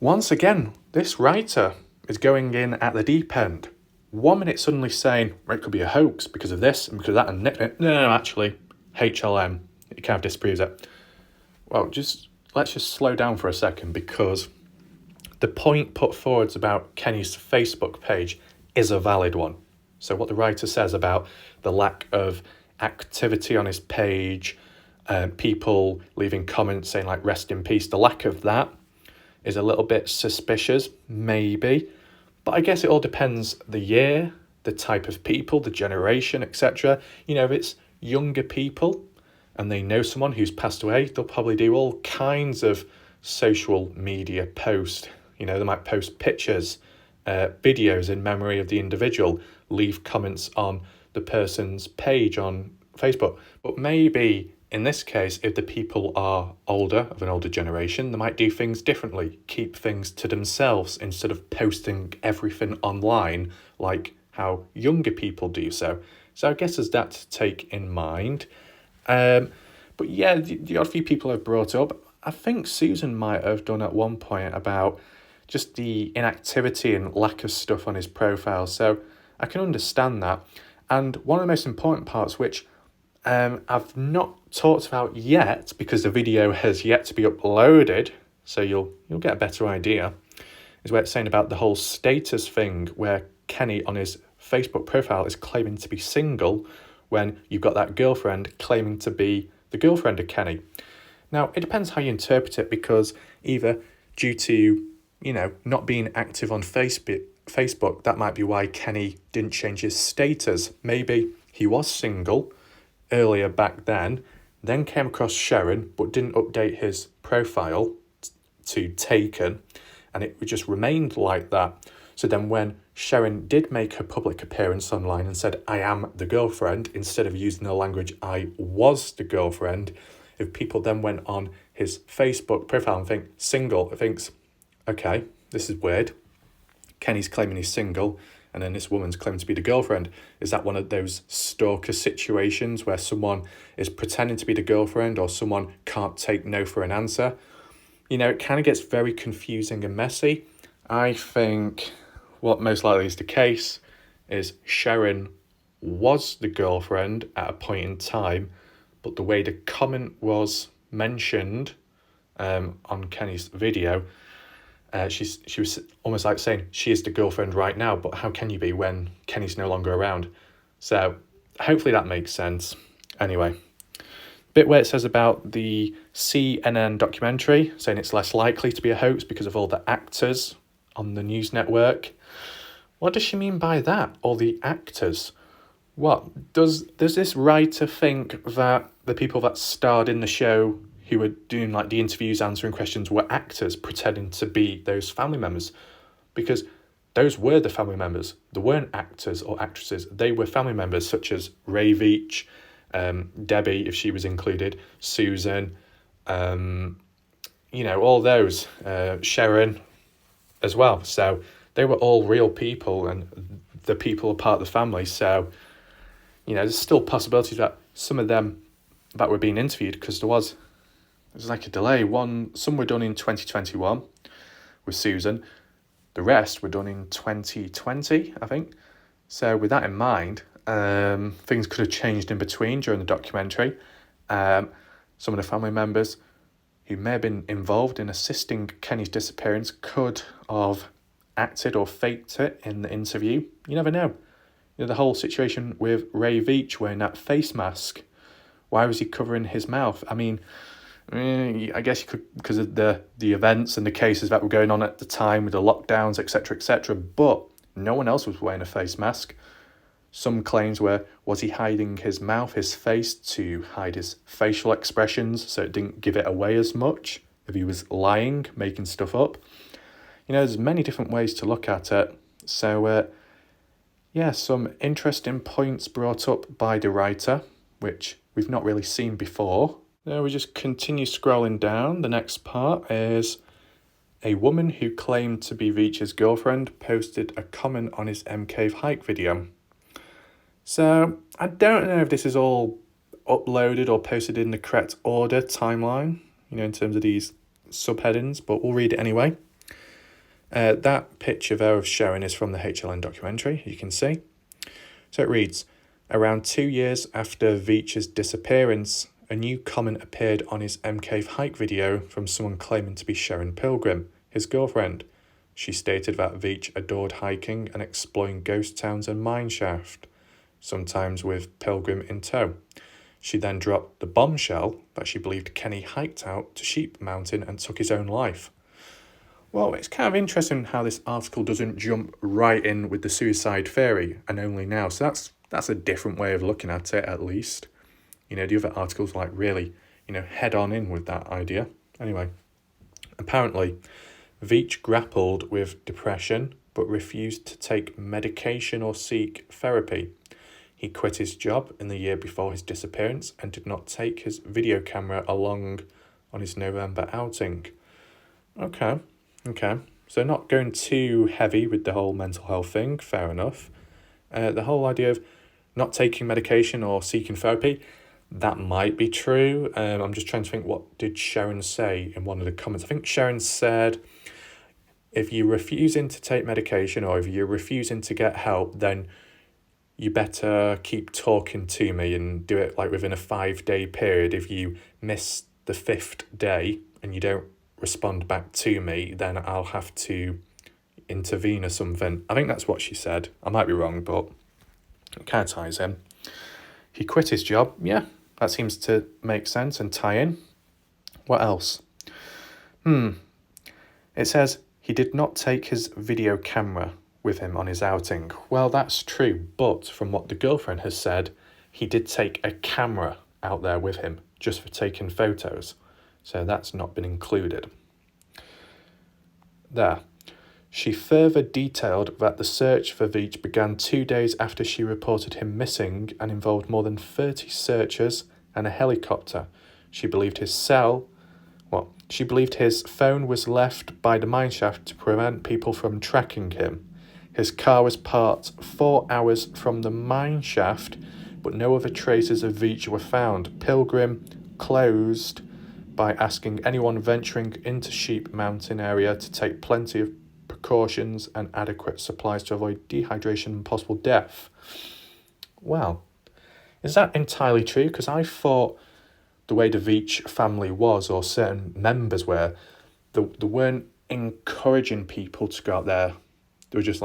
A: once again, this writer is going in at the deep end. 1 minute suddenly saying, it could be a hoax because of this and because of that, and no, actually, HLM, it kind of disproves it. Well, let's just slow down for a second, because the point put forward about Kenny's Facebook page is a valid one. So what the writer says about the lack of activity on his page, people leaving comments saying like rest in peace, the lack of that is a little bit suspicious, maybe. But I guess it all depends the year, the type of people, the generation, etc. You know, if it's younger people and they know someone who's passed away, they'll probably do all kinds of social media posts. You know, they might post pictures, videos in memory of the individual, leave comments on the person's page on Facebook. But maybe in this case, if the people are older, of an older generation, they might do things differently, keep things to themselves instead of posting everything online like how younger people do so. So I guess there's that to take in mind. But yeah, the odd few people I've brought up, I think Susan might have done at one point about just the inactivity and lack of stuff on his profile. So I can understand that. And one of the most important parts, which I've not talked about yet because the video has yet to be uploaded, so you'll get a better idea, is where it's saying about the whole status thing, where Kenny on his Facebook profile is claiming to be single when you've got that girlfriend claiming to be the girlfriend of Kenny. Now, it depends how you interpret it, because either due to, you know, not being active on Facebook, that might be why Kenny didn't change his status. Maybe he was single earlier back then came across Sharon, but didn't update his profile to taken, and it just remained like that. So then when Sharon did make her public appearance online and said, I am the girlfriend, instead of using the language, I was the girlfriend, if people then went on his Facebook profile and think single, it thinks, okay, this is weird. Kenny's claiming he's single, and then this woman's claiming to be the girlfriend. Is that one of those stalker situations where someone is pretending to be the girlfriend, or someone can't take no for an answer? You know, it kind of gets very confusing and messy. I think what most likely is the case is Sharon was the girlfriend at a point in time, but the way the comment was mentioned on Kenny's video, she was almost like saying she is the girlfriend right now, but how can you be when Kenny's no longer around? So hopefully that makes sense. Anyway, bit where it says about the CNN documentary, saying it's less likely to be a hoax because of all the actors on the news network. What does she mean by that? All the actors? What does this writer think that the people that starred in the show, who were doing like the interviews, answering questions, were actors pretending to be those family members? Because those were the family members. They weren't actors or actresses. They were family members, such as Ray Veach, Debbie, if she was included, Susan, you know, all those, Sharon as well. So they were all real people, and the people are part of the family. So, you know, there's still possibility that some of them that were being interviewed, because there's like a delay. Some were done in 2021 with Susan. The rest were done in 2020, I think. So with that in mind, things could have changed in between during the documentary. Some of the family members who may have been involved in assisting Kenny's disappearance could have acted or faked it in the interview. You never know. You know, the whole situation with Ray Veach wearing that face mask. Why was he covering his mouth? I mean, I guess you could, because of the events and the cases that were going on at the time with the lockdowns, etc., etc. But no one else was wearing a face mask. Some claims were, was he hiding his mouth, his face, to hide his facial expressions so it didn't give it away as much? If he was lying, making stuff up? There's many different ways to look at it. So, some interesting points brought up by the writer, which we've not really seen before. Now we just continue scrolling down. The next part is a woman who claimed to be Veach's girlfriend posted a comment on his M Cave hike video. So, I don't know if this is all uploaded or posted in the correct order, timeline, in terms of these subheadings, but we'll read it anyway. That picture there of Sharon is from the HLN documentary, you can see. So it reads, around 2 years after Veach's disappearance, a new comment appeared on his M Cave hike video from someone claiming to be Sharon Pilgrim, his girlfriend. She stated that Veach adored hiking and exploring ghost towns and mineshaft, sometimes with Pilgrim in tow. She then dropped the bombshell that she believed Kenny hiked out to Sheep Mountain and took his own life. Well, it's kind of interesting how this article doesn't jump right in with the suicide theory, and only now. So that's a different way of looking at it, at least. The other articles really, head on in with that idea. Anyway, apparently, Veach grappled with depression, but refused to take medication or seek therapy. He quit his job in the year before his disappearance and did not take his video camera along on his November outing. Okay. So not going too heavy with the whole mental health thing, fair enough. The whole idea of not taking medication or seeking therapy, that might be true. I'm just trying to think, what did Sharon say in one of the comments? I think Sharon said, if you're refusing to take medication or if you're refusing to get help, then you better keep talking to me and do it within a 5-day period. If you miss the 5th day and you don't respond back to me, then I'll have to intervene or something. I think that's what she said. I might be wrong, but it kind of ties in. He quit his job. Yeah, that seems to make sense and tie in. What else? It says he did not take his video camera with him on his outing. Well, that's true, but from what the girlfriend has said, he did take a camera out there with him just for taking photos. So that's not been included. There. She further detailed that the search for Veach began 2 days after she reported him missing and involved more than 30 searchers and a helicopter. She believed his phone was left by the mineshaft to prevent people from tracking him. His car was parked 4 hours from the mineshaft, but no other traces of Veach were found. Pilgrim closed by asking anyone venturing into Sheep Mountain area to take plenty of precautions and adequate supplies to avoid dehydration and possible death. Well, is that entirely true? Because I thought the way the Veach family was, or certain members were, they weren't encouraging people to go out there. They were just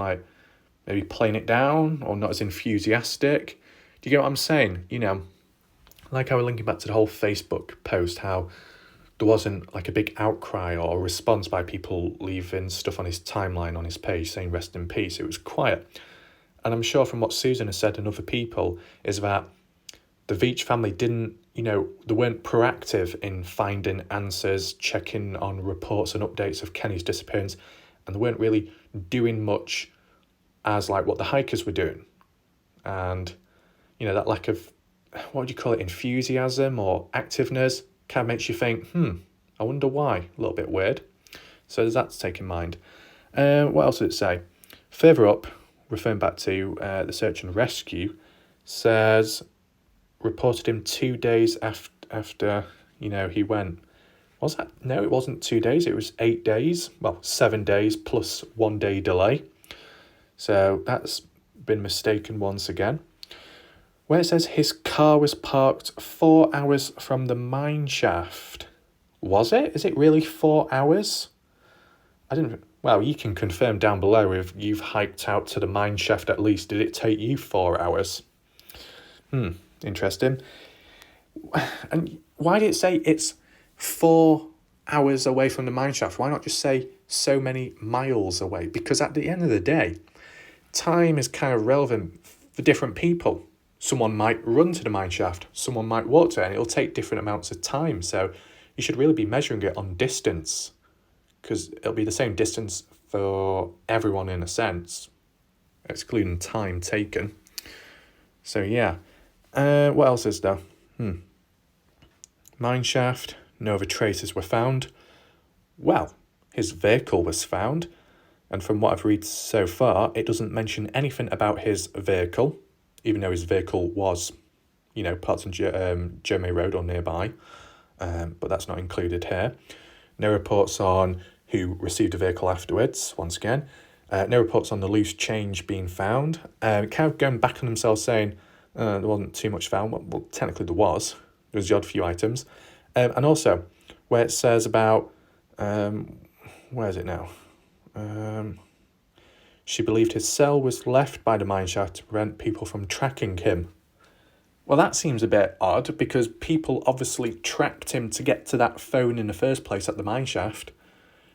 A: maybe playing it down or not as enthusiastic. Do you get what I'm saying? Like I was linking back to the whole Facebook post, how there wasn't a big outcry or response by people leaving stuff on his timeline, on his page, saying rest in peace. It was quiet. And I'm sure from what Susan has said and other people is that the Veach family didn't, they weren't proactive in finding answers, checking on reports and updates of Kenny's disappearance, and they weren't really doing much as what the hikers were doing. And, that lack of, what would you call it, enthusiasm or activeness kind of makes you think, I wonder why. A little bit weird. So there's that to take in mind. What else did it say? Further up, referring back to the search and rescue, says reported him 2 days after he went. Was that? No, it wasn't 2 days. It was 8 days. Well, 7 days plus 1 day delay. So that's been mistaken once again. Where it says his car was parked 4 hours from the mine shaft. Was it? Is it really 4 hours? Well, you can confirm down below if you've hiked out to the mine shaft at least. Did it take you 4 hours? Interesting. And why did it say it's 4 hours away from the mine shaft? Why not just say so many miles away? Because at the end of the day, time is kind of relevant for different people. Someone might run to the mine shaft, someone might walk to it, and it'll take different amounts of time. So you should really be measuring it on distance, because it'll be the same distance for everyone in a sense, excluding time taken. So yeah, what else is there? Mine shaft, no other traces were found. Well, his vehicle was found, and from what I've read so far, it doesn't mention anything about his vehicle, even though his vehicle was, parts on Jermay Road or nearby, but that's not included here. No reports on who received the vehicle afterwards, once again. No reports on the loose change being found. Kind of going back on themselves saying there wasn't too much found. Well, technically there was. There was the odd few items. And also, where it says about, where is it now? She believed his cell was left by the mineshaft to prevent people from tracking him. Well, that seems a bit odd, because people obviously tracked him to get to that phone in the first place at the mineshaft.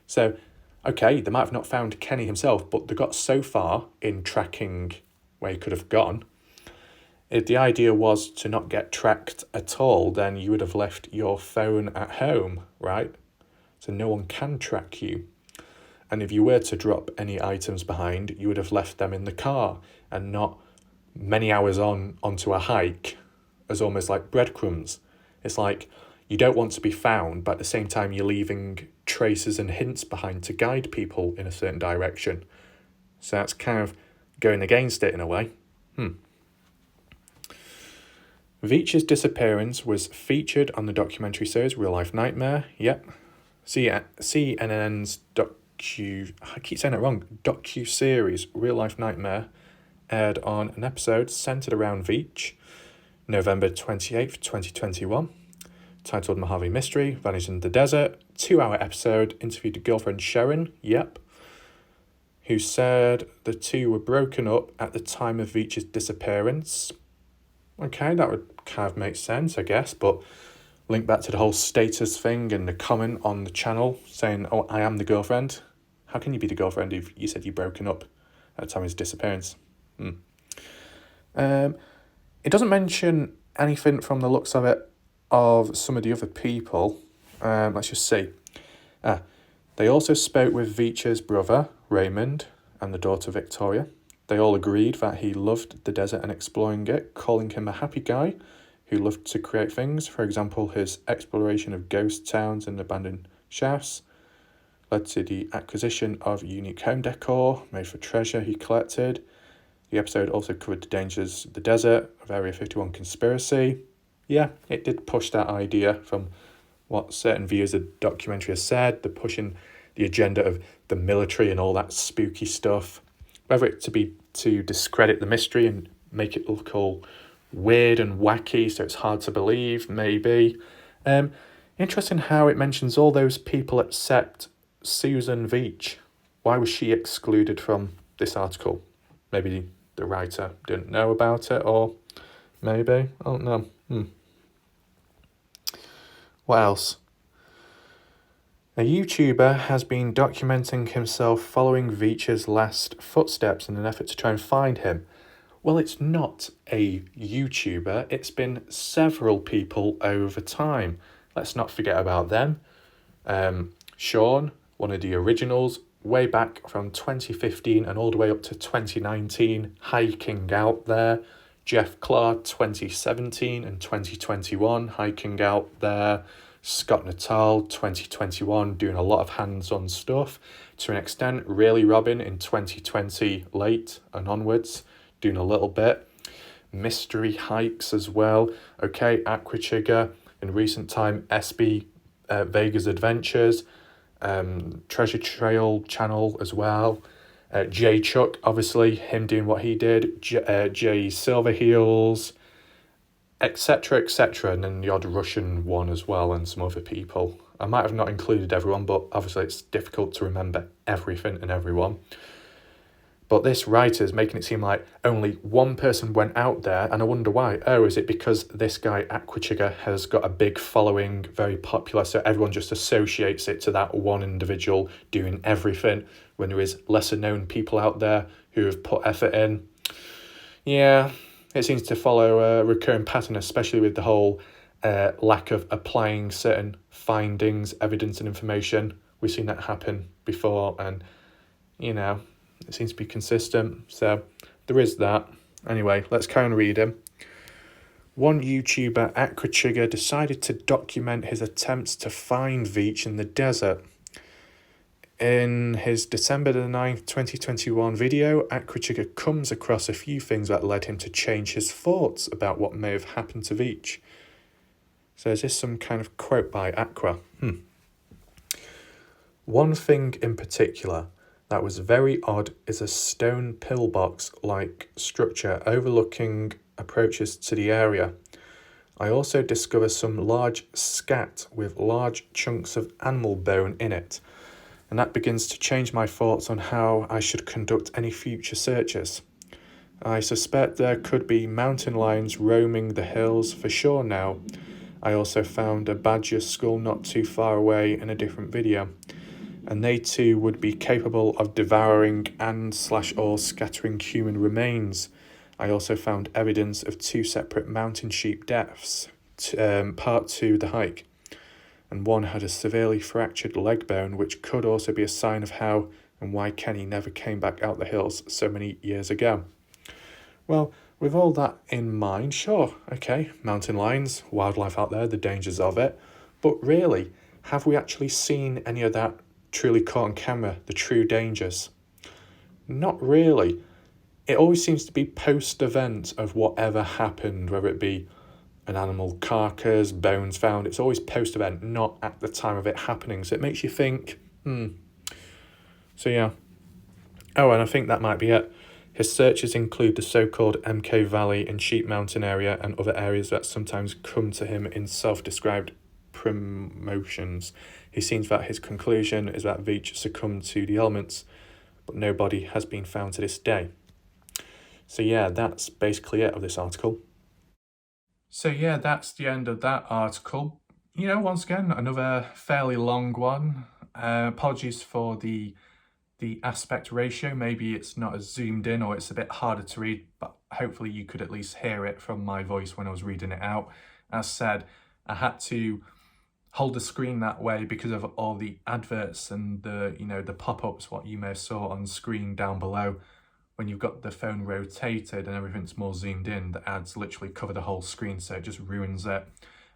A: So, okay, they might have not found Kenny himself, but they got so far in tracking where he could have gone. If the idea was to not get tracked at all, then you would have left your phone at home, right? So no one can track you. And if you were to drop any items behind, you would have left them in the car and not many hours onto a hike as almost like breadcrumbs. It's like you don't want to be found, but at the same time you're leaving traces and hints behind to guide people in a certain direction. So that's kind of going against it in a way. Veach's disappearance was featured on the documentary series Real Life Nightmare. Yep. CNN's I keep saying it wrong, docu-series Real Life Nightmare aired on an episode centred around Veach, November 28th, 2021, titled Mojave Mystery, Vanished in the Desert. 2-hour episode, interviewed a girlfriend Sharon, who said the two were broken up at the time of Veach's disappearance. Okay, that would kind of make sense, I guess, but link back to the whole status thing and the comment on the channel saying, oh, I am the girlfriend. How can you be the girlfriend if you said you'd broken up at the time of his disappearance? It doesn't mention anything from the looks of it of some of the other people. Let's just see. They also spoke with Veach's brother, Raymond, and the daughter, Victoria. They all agreed that he loved the desert and exploring it, calling him a happy guy who loved to create things. For example, his exploration of ghost towns and abandoned shafts led to the acquisition of unique home decor made for treasure he collected. The episode also covered the dangers of the desert, of Area 51 conspiracy. Yeah, it did push that idea from what certain viewers of the documentary have said. They're pushing the agenda of the military and all that spooky stuff. Whether it to be to discredit the mystery and make it look all weird and wacky so it's hard to believe, maybe. Interesting how it mentions all those people except Susan Veach. Why was she excluded from this article? Maybe the writer didn't know about it, or maybe, I don't know. What else? A YouTuber has been documenting himself following Veach's last footsteps in an effort to try and find him. Well, it's not a YouTuber, it's been several people over time. Let's not forget about them. Sean, one of the originals, way back from 2015 and all the way up to 2019, hiking out there. Jeff Clark, 2017 and 2021, hiking out there. Scott Natal, 2021, doing a lot of hands-on stuff. To an extent, Really Robin in 2020 late and onwards, doing a little bit. Mystery hikes as well. Okay, Aquachiga, in recent time, SB Vegas Adventures, Treasure Trail channel as well. Jay Chuck, obviously, him doing what he did. Jay Silverheels, etc., etc., and then the odd Russian one as well, and some other people. I might have not included everyone, but obviously it's difficult to remember everything and everyone. But this writer is making it seem like only one person went out there, and I wonder why. Oh, is it because this guy, Aquachiga, has got a big following, very popular, so everyone just associates it to that one individual doing everything, when there is lesser known people out there who have put effort in? Yeah, it seems to follow a recurring pattern, especially with the whole lack of applying certain findings, evidence, and information. We've seen that happen before, and you know, it seems to be consistent. So there is that. Anyway, let's carry on reading. One YouTuber, Aquatrigger, decided to document his attempts to find Veach in the desert. In his December the 9th, 2021 video, Aquatrigger comes across a few things that led him to change his thoughts about what may have happened to Veach. So is this some kind of quote by Aqua? One thing in particular that was very odd is a stone pillbox-like structure overlooking approaches to the area. I also discovered some large scat with large chunks of animal bone in it, and that begins to change my thoughts on how I should conduct any future searches. I suspect there could be mountain lions roaming the hills for sure now. I also found a badger skull not too far away in a different video, and they too would be capable of devouring and/or scattering human remains. I also found evidence of 2 separate mountain sheep deaths, part 2 the hike, and one had a severely fractured leg bone, which could also be a sign of how and why Kenny never came back out the hills so many years ago. Well, with all that in mind, sure, okay, mountain lions, wildlife out there, the dangers of it, but really, have we actually seen any of that truly caught on camera, the true dangers? Not really. It always seems to be post-event of whatever happened, whether it be an animal carcass, bones found. It's always post-event, not at the time of it happening. So it makes you think, So yeah. Oh, and I think that might be it. His searches include the so-called MK Valley and Sheep Mountain area and other areas that sometimes come to him in self-described promotions. He seems that his conclusion is that Veach succumbed to the elements, but no body has been found to this day. So yeah, that's basically it of this article. So yeah, that's the end of that article. You know, once again, another fairly long one. Apologies for the aspect ratio. Maybe it's not as zoomed in or it's a bit harder to read, but hopefully you could at least hear it from my voice when I was reading it out. As said, I had to hold the screen that way because of all the adverts and the pop-ups, what you may have saw on screen down below. When you've got the phone rotated and everything's more zoomed in, the ads literally cover the whole screen, so it just ruins it.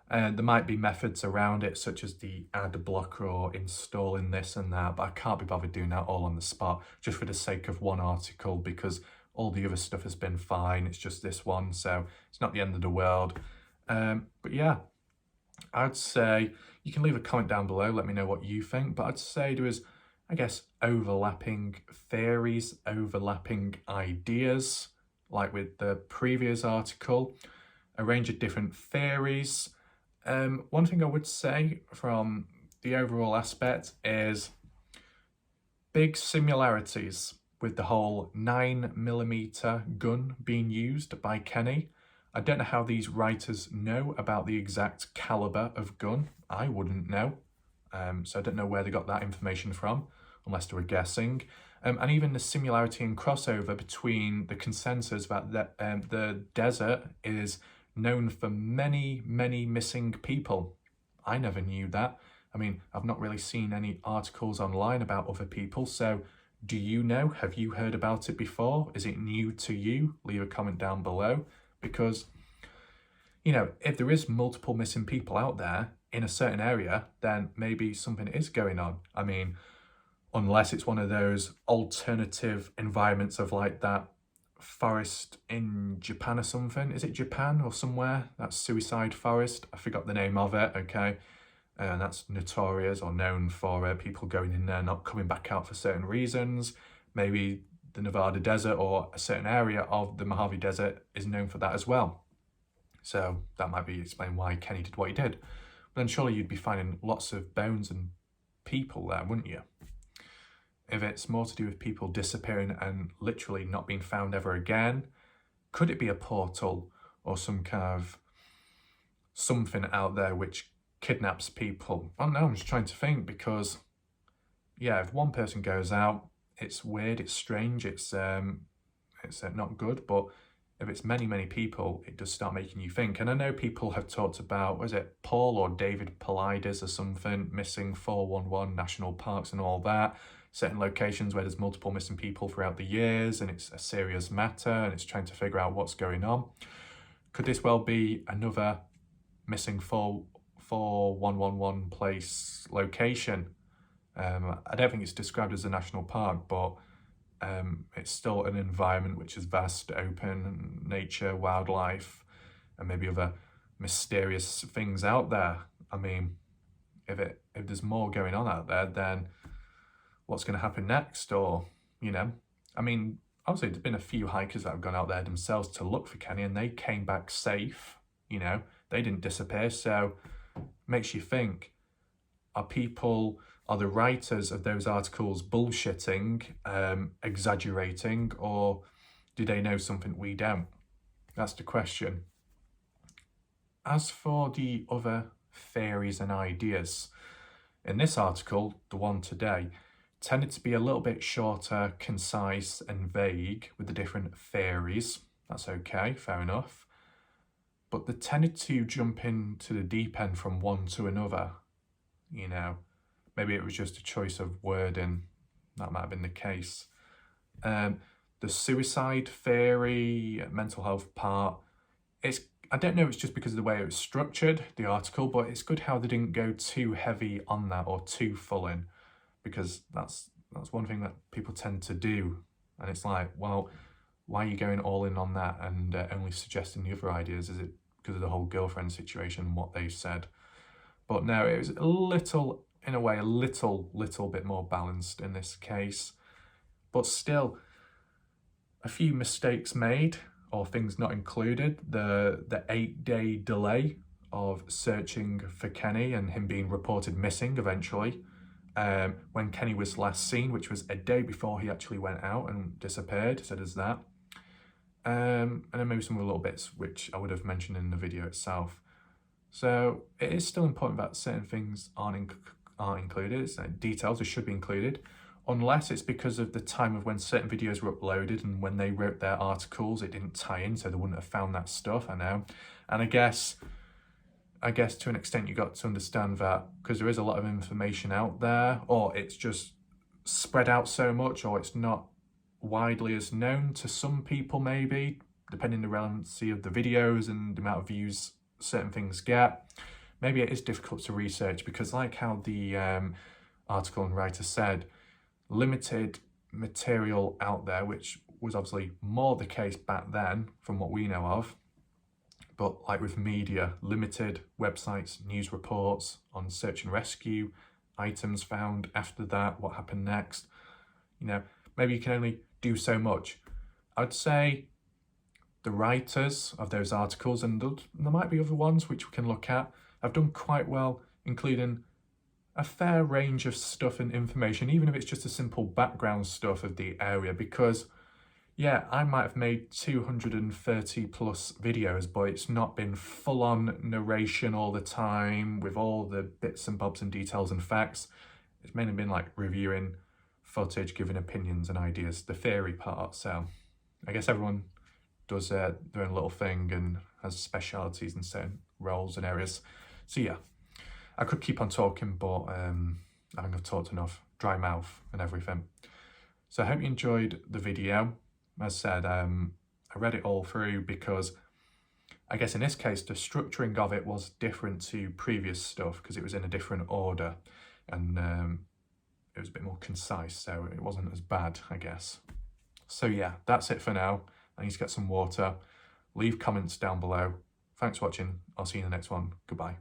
A: There might be methods around it, such as the ad blocker or installing this and that, but I can't be bothered doing that all on the spot, just for the sake of one article, because all the other stuff has been fine. It's just this one, so it's not the end of the world. But yeah, I'd say you can leave a comment down below, let me know what you think, but I'd say there is, I guess, overlapping theories, overlapping ideas, like with the previous article, a range of different theories. One thing I would say from the overall aspect is big similarities with the whole 9mm gun being used by Kenny. I don't know how these writers know about the exact caliber of gun. I wouldn't know. So I don't know where they got that information from, unless they were guessing. And even the similarity and crossover between the consensus that the desert is known for many, many missing people. I never knew that. I mean, I've not really seen any articles online about other people, so do you know? Have you heard about it before? Is it new to you? Leave a comment down below, because, you know, if there is multiple missing people out there in a certain area, then maybe something is going on. I mean, unless it's one of those alternative environments of like that forest in Japan or something. Is it Japan or somewhere? That suicide forest. I forgot the name of it, okay? And that's notorious or known for people going in there not coming back out for certain reasons. Maybe the Nevada desert or a certain area of the Mojave Desert is known for that as well. So that might be explain why Kenny did what he did. But then surely you'd be finding lots of bones and people there, wouldn't you? If it's more to do with people disappearing and literally not being found ever again, could it be a portal or some kind of something out there which kidnaps people? I don't know, I'm just trying to think, because yeah, if one person goes out, it's weird, it's strange, it's not good, but if it's many, many people, it does start making you think. And I know people have talked about, was it Paul or David Paulides or something, missing 411 national parks and all that, certain locations where there's multiple missing people throughout the years, and it's a serious matter, and it's trying to figure out what's going on. Could this well be another missing 4111 place location? I don't think it's described as a national park, but it's still an environment which is vast, open, nature, wildlife, and maybe other mysterious things out there. I mean, if there's more going on out there, then what's going to happen next? Or, I mean, obviously there's been a few hikers that have gone out there themselves to look for Kenny, and they came back safe, they didn't disappear. So it makes you think, are the writers of those articles bullshitting, exaggerating, or do they know something we don't? That's the question. As for the other theories and ideas, in this article, the one today, tended to be a little bit shorter, concise and vague with the different theories. That's okay, fair enough. But they tended to jump into the deep end from one to another, Maybe it was just a choice of wording. That might have been the case. The suicide theory, mental health part, I don't know if it's just because of the way it was structured, the article, but it's good how they didn't go too heavy on that or too full in, because that's one thing that people tend to do. And it's like, well, why are you going all in on that and only suggesting the other ideas? Is it because of the whole girlfriend situation and what they've said? But no, it was a little bit more balanced in this case. But still, a few mistakes made or things not included. The 8-day delay of searching for Kenny and him being reported missing eventually. When Kenny was last seen, which was a day before he actually went out and disappeared, so there's that. And then maybe some little bits which I would have mentioned in the video itself. So it is still important that certain things aren't included, details that should be included, unless it's because of the time of when certain videos were uploaded and when they wrote their articles, it didn't tie in, so they wouldn't have found that stuff, I know. And I guess to an extent you got to understand that because there is a lot of information out there, or it's just spread out so much, or it's not widely as known to some people maybe, depending on the relevancy of the videos and the amount of views certain things get. Maybe it is difficult to research because, like how the article and writer said, limited material out there, which was obviously more the case back then from what we know of. But like with media, limited websites, news reports on search and rescue, items found after that, what happened next. Maybe you can only do so much. I'd say the writers of those articles, and there might be other ones which we can look at, have done quite well, including a fair range of stuff and information, even if it's just a simple background stuff of the area, because yeah, I might have made 230 plus videos, but it's not been full on narration all the time with all the bits and bobs and details and facts. It's mainly been like reviewing footage, giving opinions and ideas, the theory part. So I guess everyone does their own little thing and has specialities in certain roles and areas. So yeah, I could keep on talking, but I think I've talked enough, dry mouth and everything. So I hope you enjoyed the video. As I said, I read it all through because I guess in this case, the structuring of it was different to previous stuff because it was in a different order and it was a bit more concise, so it wasn't as bad, I guess. So yeah, that's it for now. I need to get some water. Leave comments down below. Thanks for watching. I'll see you in the next one. Goodbye.